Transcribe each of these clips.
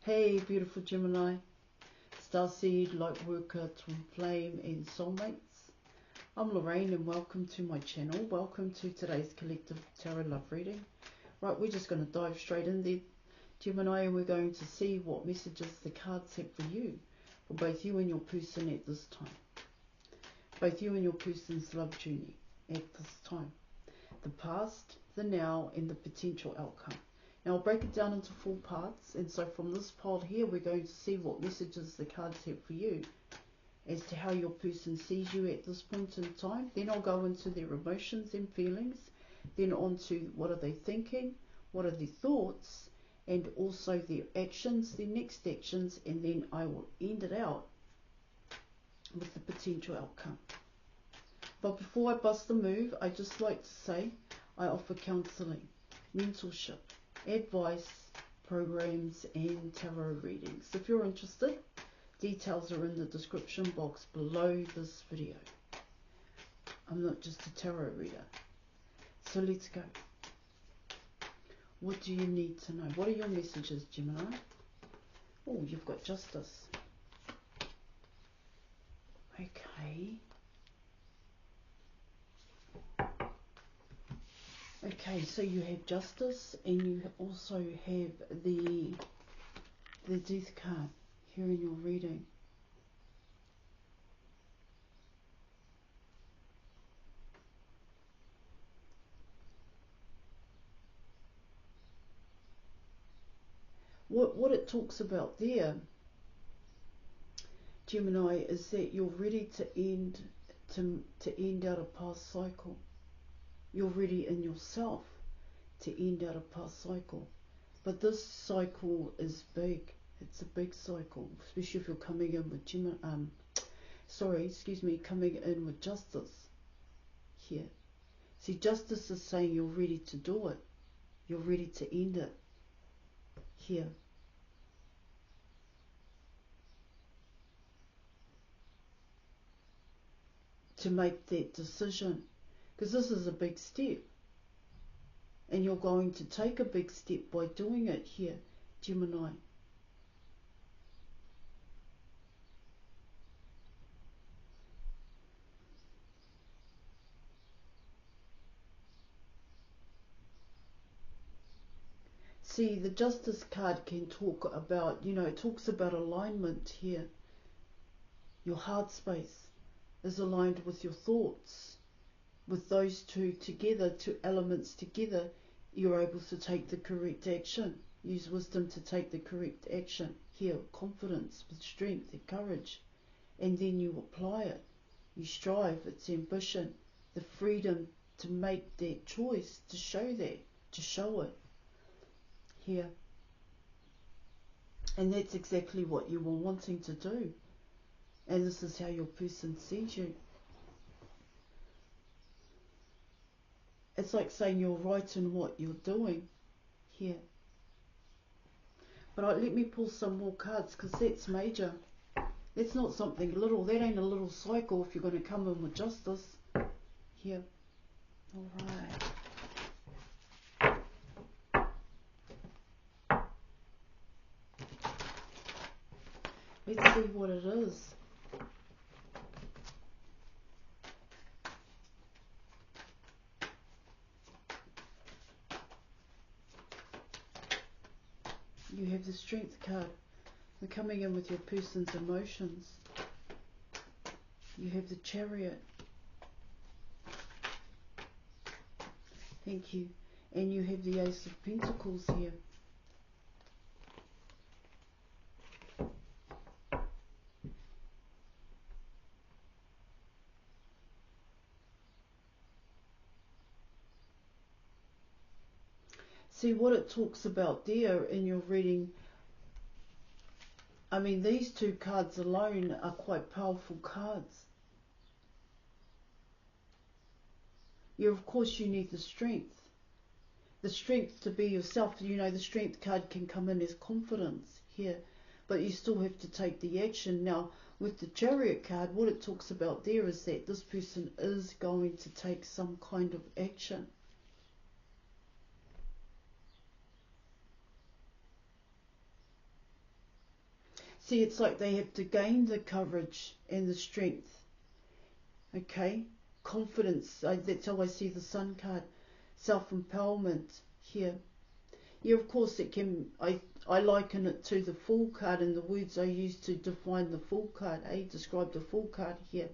Hey, beautiful Gemini, Starseed, Lightworker, Twin Flame, and Soulmates. I'm Lorraine, and welcome to my channel. Welcome to today's collective tarot love reading. Right, we're just going to dive straight in there, Gemini, and we're going to see what messages the cards have for you, for both you and your person at this time. Both you and your person's love journey at this time. The past, the now, and the potential outcome. Now I'll break it down into 4 parts, and so from this part here we're going to see what messages the cards have for you as to how your person sees you at this point in time. Then I'll go into their emotions and feelings, then on to what are they thinking, what are their thoughts, and also their actions, their next actions, and then I will end it out with the potential outcome. But before I bust the move, I just like to say I offer counselling, mentorship, advice, programs, and tarot readings. If you're interested, details are in the description box below this video. I'm not just a tarot reader. So let's go. What do you need to know? What are your messages, Gemini? Oh, you've got justice. Okay. Okay, so you have justice, and you also have the death card here in your reading. What it talks about there, Gemini, is that you're ready to end out a past cycle. You're ready in yourself to end out a past cycle. But this cycle is big. It's a big cycle, especially if you're coming in with coming in with justice here. See, justice is saying you're ready to do it. You're ready to end it here. To make that decision. Because this is a big step. And you're going to take a big step by doing it here, Gemini. See, the Justice card can talk about, it talks about alignment here. Your heart space is aligned with your thoughts. With those two together, 2 elements together, you're able to take the correct action. Use wisdom to take the correct action. Here, confidence with strength and courage. And then you apply it. You strive, it's ambition, the freedom to make that choice, to show it. Here. And that's exactly what you were wanting to do. And this is how your person sees you. It's like saying you're right in what you're doing here. But let me pull some more cards, because that's major. That's not something little. That ain't a little cycle if you're going to come in with justice here. All right. Let's see what it is. You have the Strength card. We're coming in with your person's emotions. You have the Chariot. Thank you. And you have the Ace of Pentacles here. See what it talks about there in your reading. I mean, these 2 cards alone are quite powerful cards. Of course you need the strength. The strength to be yourself. The Strength card can come in as confidence here. But you still have to take the action. Now, with the Chariot card, what it talks about there is that this person is going to take some kind of action. See, it's like they have to gain the courage and the strength. Okay? Confidence. That's how I see the Sun card. Self-empowerment here. Yeah, of course it can. I liken it to the Fool card and the words I use to define the Fool card. Describe the Fool card here.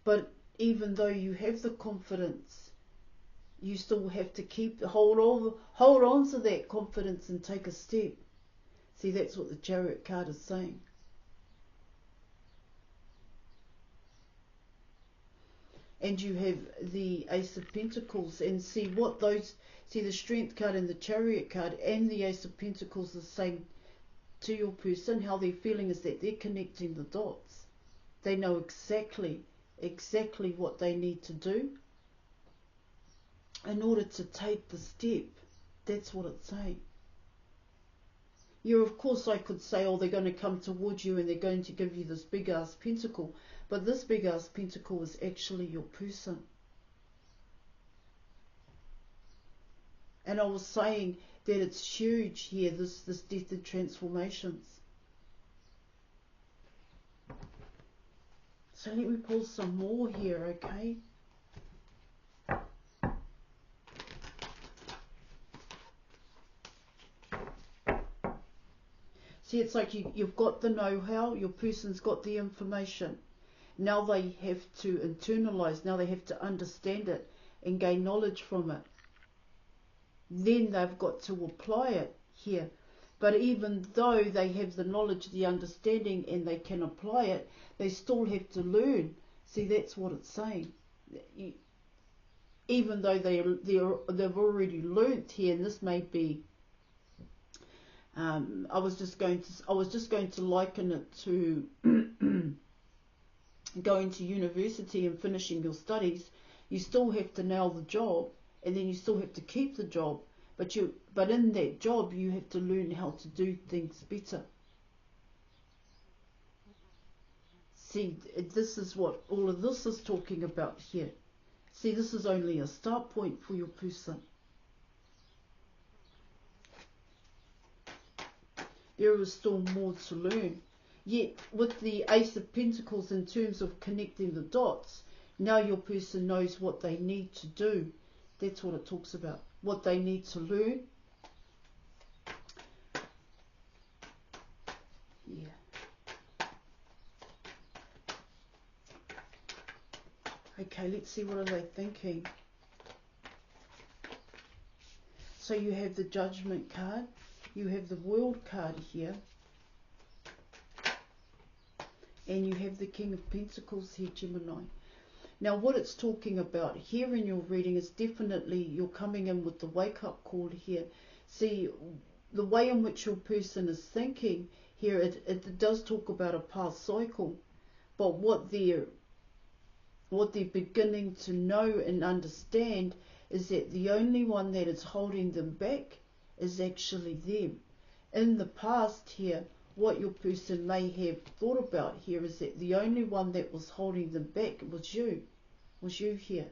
But even though you have the confidence, you still have to hold on to that confidence and take a step. See, that's what the Chariot card is saying. And you have the Ace of Pentacles, and see the Strength card and the Chariot card and the Ace of Pentacles is saying to your person, how they're feeling is that they're connecting the dots. They know exactly what they need to do in order to take the step. That's what it's saying. Yeah, of course I could say, oh, they're going to come towards you and they're going to give you this big ass pentacle. But this big ass pentacle is actually your person. And I was saying that it's huge here, this death and transformations. So let me pull some more here, okay? See, it's like you've got the know-how, your person's got the information. Now they have to internalize, now they have to understand it and gain knowledge from it. Then they've got to apply it here. But even though they have the knowledge, the understanding, and they can apply it, they still have to learn. See, that's what it's saying. Even though they've already learnt here, and this may be, I was just going to liken it to going to university and finishing your studies. You still have to nail the job, and then you still have to keep the job. But in that job, you have to learn how to do things better. See, this is what all of this is talking about here. See, this is only a start point for your person. There is still more to learn. Yet, with the Ace of Pentacles in terms of connecting the dots, now your person knows what they need to do. That's what it talks about. What they need to learn. Yeah. Okay, let's see, what are they thinking? So you have the Judgment card. You have the World card here. And you have the King of Pentacles here, Gemini. Now, what it's talking about here in your reading is definitely you're coming in with the wake-up call here. See, the way in which your person is thinking here, it does talk about a past cycle. But what they're beginning to know and understand is that the only one that is holding them back is actually them. In the past here, what your person may have thought about here is that the only one that was holding them back was you here.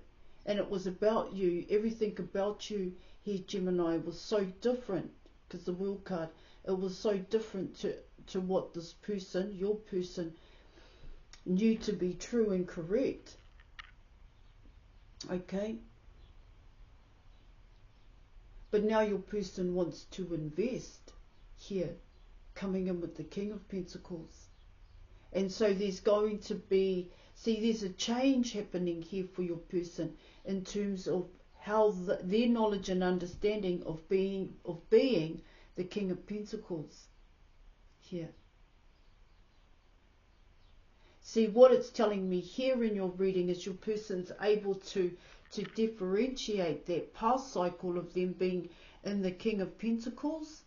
And it was about you. Everything about you here, Gemini, was so different, because the World card, it was so different to what this person, your person, knew to be true and correct. Okay? But now your person wants to invest here, coming in with the King of Pentacles. And so there's going to be, see, there's a change happening here for your person in terms of how their knowledge and understanding of being the King of Pentacles here. See, what it's telling me here in your reading is your person's able to differentiate that past cycle of them being in the King of Pentacles,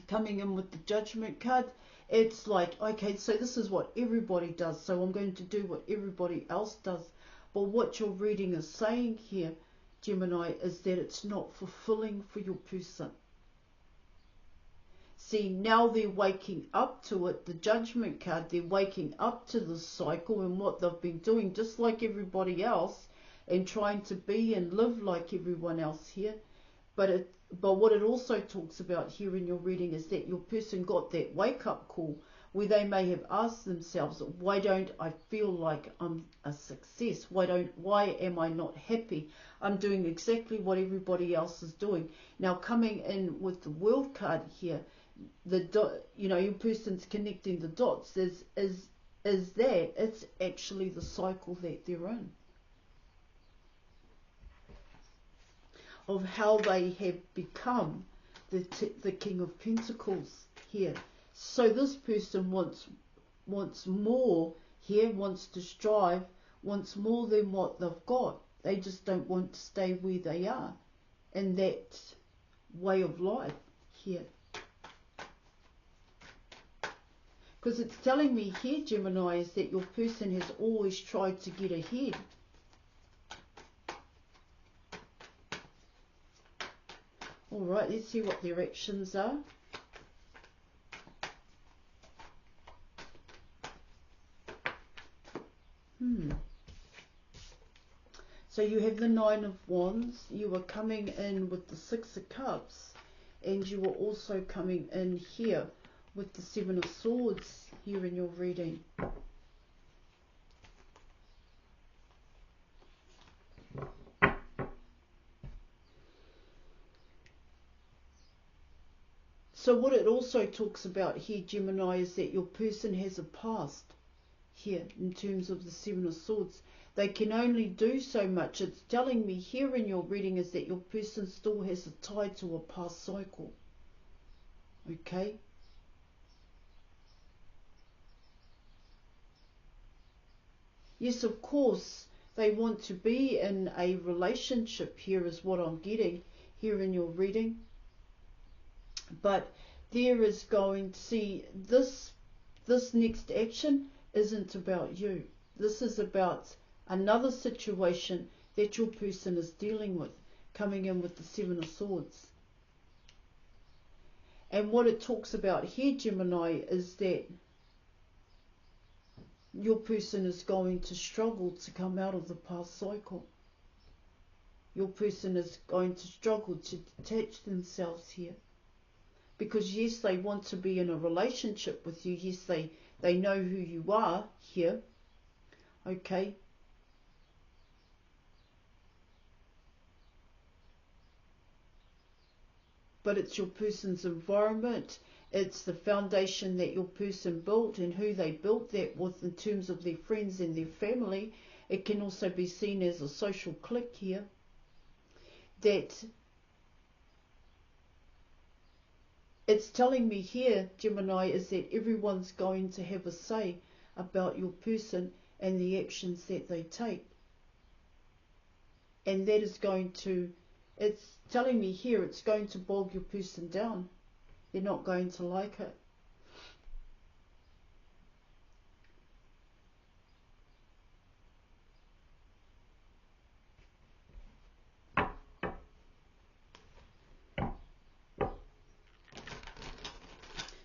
coming in with the Judgment card. It's like, okay, so this is what everybody does, so I'm going to do what everybody else does. But what your reading is saying here, Gemini, is that it's not fulfilling for your person. See, now they're waking up to it, the Judgment card, they're waking up to this cycle and what they've been doing, just like everybody else, and trying to be and live like everyone else here. But what it also talks about here in your reading is that your person got that wake-up call where they may have asked themselves, why don't I feel like I'm a success? Why am I not happy? I'm doing exactly what everybody else is doing. Now, coming in with the World card here, your person's connecting the dots. It's actually the cycle that they're in, of how they have become the King of Pentacles here. So this person wants more here, wants to strive, wants more than what they've got. They just don't want to stay where they are in that way of life here. Because it's telling me here, Gemini, is that your person has always tried to get ahead. Alright, let's see what their actions are. So you have the Nine of Wands, you are coming in with the Six of Cups, and you are also coming in here with the Seven of Swords here in your reading. So what it also talks about here, Gemini, is that your person has a past here in terms of the Seven of Swords. They can only do so much. It's telling me here in your reading is that your person still has a tie to a past cycle. Okay? Yes, of course, they want to be in a relationship here is what I'm getting here in your reading. But there is going to see this next action isn't about you. This is about another situation that your person is dealing with, coming in with the Seven of Swords. And what it talks about here, Gemini, is that your person is going to struggle to come out of the past cycle. Your person is going to struggle to detach themselves here. Because yes, they want to be in a relationship with you. Yes, they know who you are here. Okay. But it's your person's environment. It's the foundation that your person built and who they built that with in terms of their friends and their family. It can also be seen as a social clique here. That it's telling me here, Gemini, is that everyone's going to have a say about your person and the actions that they take. And that is going to, it's telling me here, it's going to bog your person down. They're not going to like it.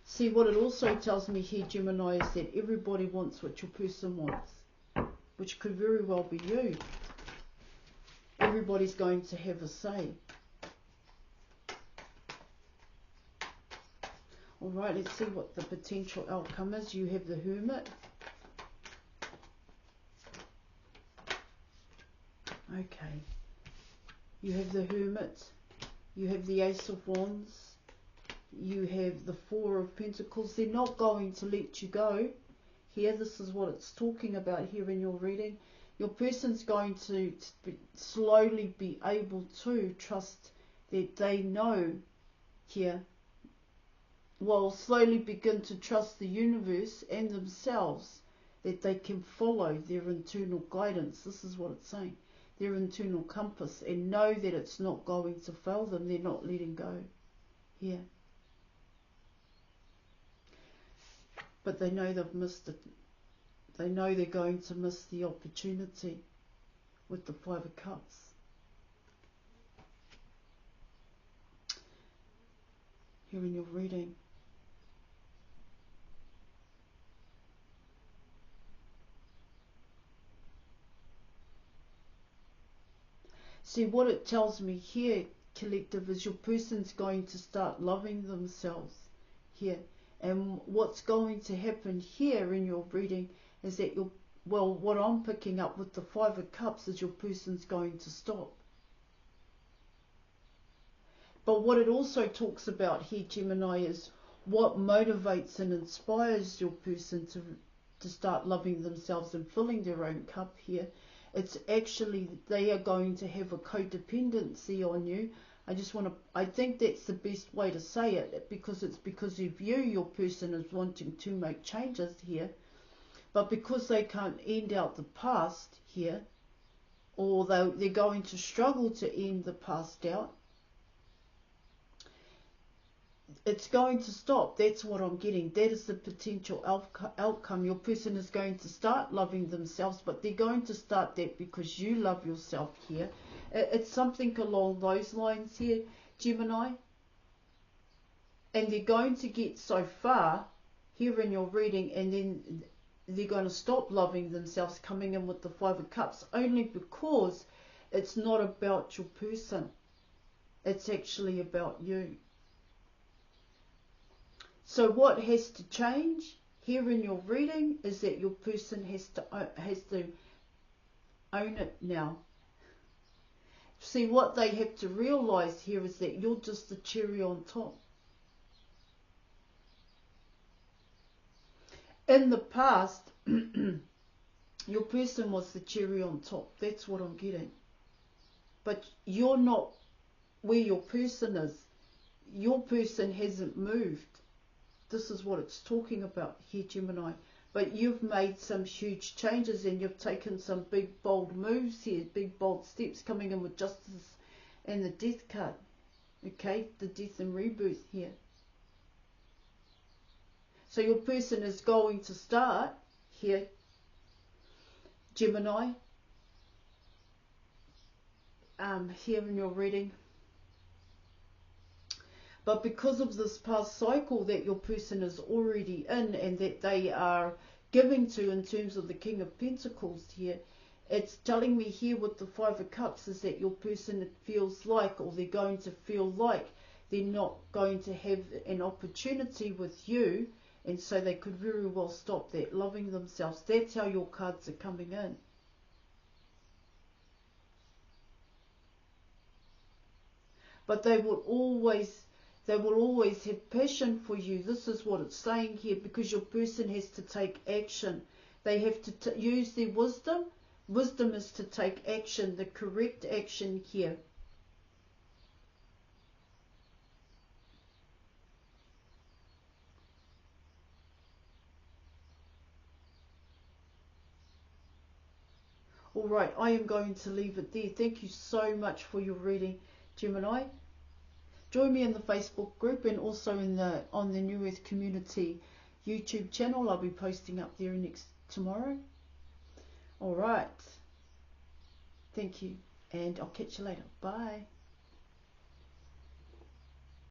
See, what it also tells me here, Gemini, is that everybody wants what your person wants, which could very well be you. Everybody's going to have a say. Alright, let's see what the potential outcome is. You have the Hermit. Okay. You have the Hermit. You have the Ace of Wands. You have the Four of Pentacles. They're not going to let you go. Here, this is what it's talking about here in your reading. Your person's going to slowly be able to trust that they know here. Well, slowly begin to trust the universe and themselves, that they can follow their internal guidance. This is what it's saying. Their internal compass, and know that it's not going to fail them. They're not letting go here. But they know they've missed it. They know they're going to miss the opportunity with the Five of Cups. Here in your reading. See, what it tells me here, collective, is your person's going to start loving themselves here. And what's going to happen here in your reading is that what I'm picking up with the Five of Cups is your person's going to stop. But what it also talks about here, Gemini, is what motivates and inspires your person to start loving themselves and filling their own cup here. It's actually they are going to have a codependency on you. I think that's the best way to say it, because it's because of you, your person is wanting to make changes here. But because they can't end out the past here, or they're going to struggle to end the past out, it's going to stop. That's what I'm getting. That is the potential outcome. Your person is going to start loving themselves, but they're going to start that because you love yourself here. It's something along those lines here, Gemini. And they're going to get so far here in your reading, and then they're going to stop loving themselves, coming in with the Five of Cups, only because it's not about your person. It's actually about you. So what has to change here in your reading is that your person has to own it now. See, what they have to realize here is that you're just the cherry on top. In the past, your person was the cherry on top. That's what I'm getting. But you're not where your person is. Your person hasn't moved. This is what it's talking about here, Gemini. But you've made some huge changes, and you've taken some big, bold moves here, big, bold steps, coming in with Justice and the Death card. Okay, the death and rebirth here. So your person is going to start here, Gemini, here in your reading. But because of this past cycle that your person is already in, and that they are giving to in terms of the King of Pentacles here, it's telling me here with the Five of Cups is that your person feels like, or they're going to feel like, they're not going to have an opportunity with you, and so they could very well stop that loving themselves. That's how your cards are coming in. But they will always have passion for you. This is what it's saying here, because your person has to take action. They have to use their wisdom. Wisdom is to take action, the correct action here. All right, I am going to leave it there. Thank you so much for your reading, Gemini. Join me in the Facebook group, and also on the New Earth Community YouTube channel. I'll be posting up there tomorrow. All right. Thank you, and I'll catch you later. Bye.